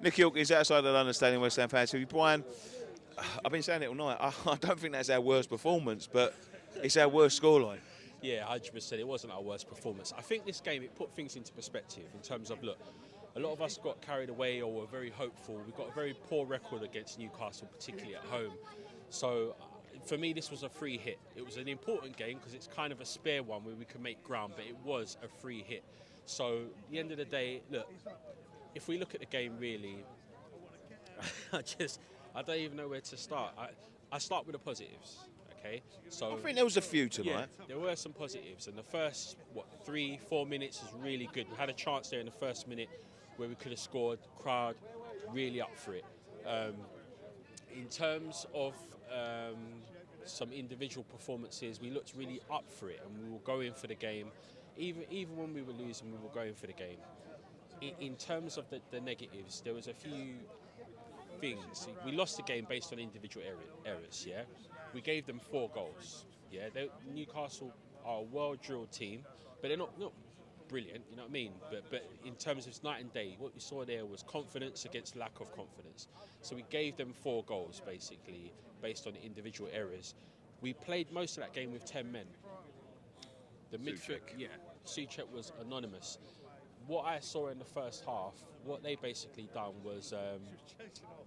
Nick York is outside of the London Stadium, West Ham fans. Brian, I've been saying it all night. I don't think that's our worst performance, but it's our worst scoreline. Yeah, 100%. It wasn't our worst performance. I think this game, it put things into perspective in terms of, look, a lot of us got carried away or were very hopeful. We got a very poor record against Newcastle, particularly at home. So for me, this was a free hit. It was an important game because it's kind of a spare one where we could make ground, but it was a free hit. So at the end of the day, look, if we look at the game really, I don't even know where to start. I start with the positives. Okay, so I think there was a few tonight. Yeah, there were some positives, and the first 3-4 minutes was really good. We had a chance there in the first minute where we could have scored. Crowd really up for it. In terms of some individual performances, we looked really up for it, and we were going for the game. Even when we were losing, we were going for the game. In terms of the negatives, there was a few things. We lost the game based on individual errors. Yeah, we gave them 4 goals. Yeah, Newcastle are a well-drilled team, but they're not brilliant. You know what I mean? But in terms of it's night and day, what we saw there was confidence against lack of confidence. So we gave them 4 goals basically based on individual errors. We played most of that game with 10 men. The midfield, Soucek was anonymous. What I saw in the first half, what they basically done was,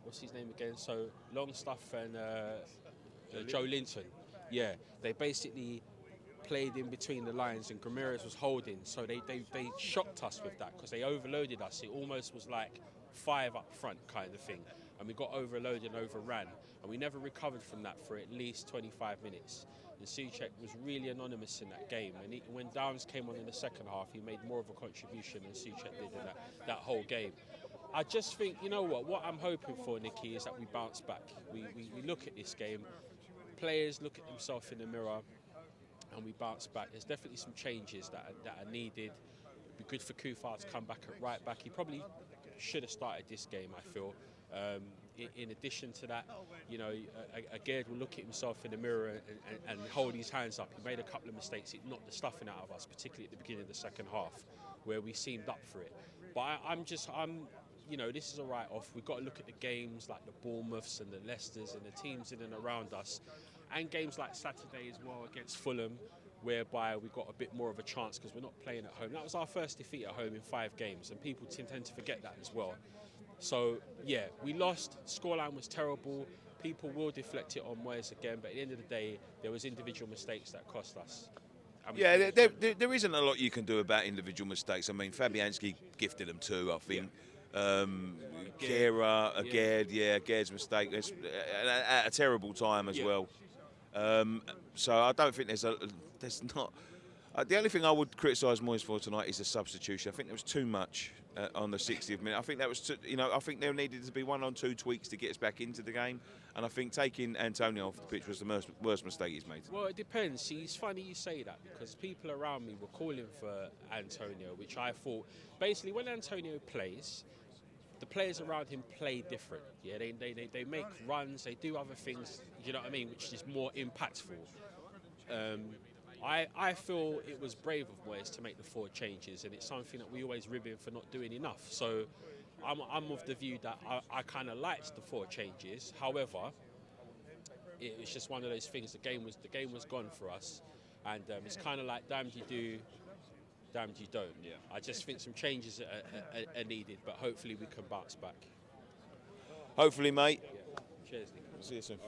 what's his name again? So Longstaff and Joe Linton. Yeah, they basically played in between the lines and Ramirez was holding. So they shocked us with that because they overloaded us. It almost was like 5 up front kind of thing. And we got overloaded and overran. And we never recovered from that for at least 25 minutes. And Soucek was really anonymous in that game. And when Downs came on in the second half, he made more of a contribution than Soucek did in that whole game. I just think, you know what I'm hoping for, Nicky, is that we bounce back. We look at this game, players look at themselves in the mirror, and we bounce back. There's definitely some changes that are needed. It'd be good for Kufar to come back at right back. He probably should have started this game, I feel. In addition to that, you know, Agard will look at himself in the mirror and hold his hands up. He made a couple of mistakes. It knocked the stuffing out of us, particularly at the beginning of the second half, where we seemed up for it. But you know, this is a write-off. We've got to look at the games like the Bournemouths and the Leicesters and the teams in and around us, and games like Saturday as well against Fulham, whereby we got a bit more of a chance because we're not playing at home. That was our first defeat at home in 5 games, and people tend to forget that as well. So, yeah, we lost. Scoreline was terrible. People will deflect it on Moyes again, but at the end of the day, there was individual mistakes that cost us. Yeah, there isn't a lot you can do about individual mistakes. I mean, Fabianski gifted them too, I think. Kera, Agard's mistake. It's at a terrible time as well. So I don't think there's not. The only thing I would criticise Moyes for tonight is the substitution. I think there was too much on the 60th minute. I think that was, I think there needed to be 1 or 2 tweaks to get us back into the game. And I think taking Antonio off the pitch was the worst mistake he's made. Well, it depends. See, it's funny you say that because people around me were calling for Antonio, which I thought, basically when Antonio plays, the players around him play different. Yeah, they make runs, they do other things, you know what I mean, which is more impactful. I feel it was brave of Moyes to make the 4 changes, and it's something that we always rib him for not doing enough. So I'm of the view that I kind of liked the 4 changes. However, it was just one of those things. The game was gone for us, and it's kind of like damned you do, damned you don't. Yeah. I just think some changes are needed, but hopefully we can bounce back. Hopefully, mate. Yeah. Cheers, Nick. See you soon.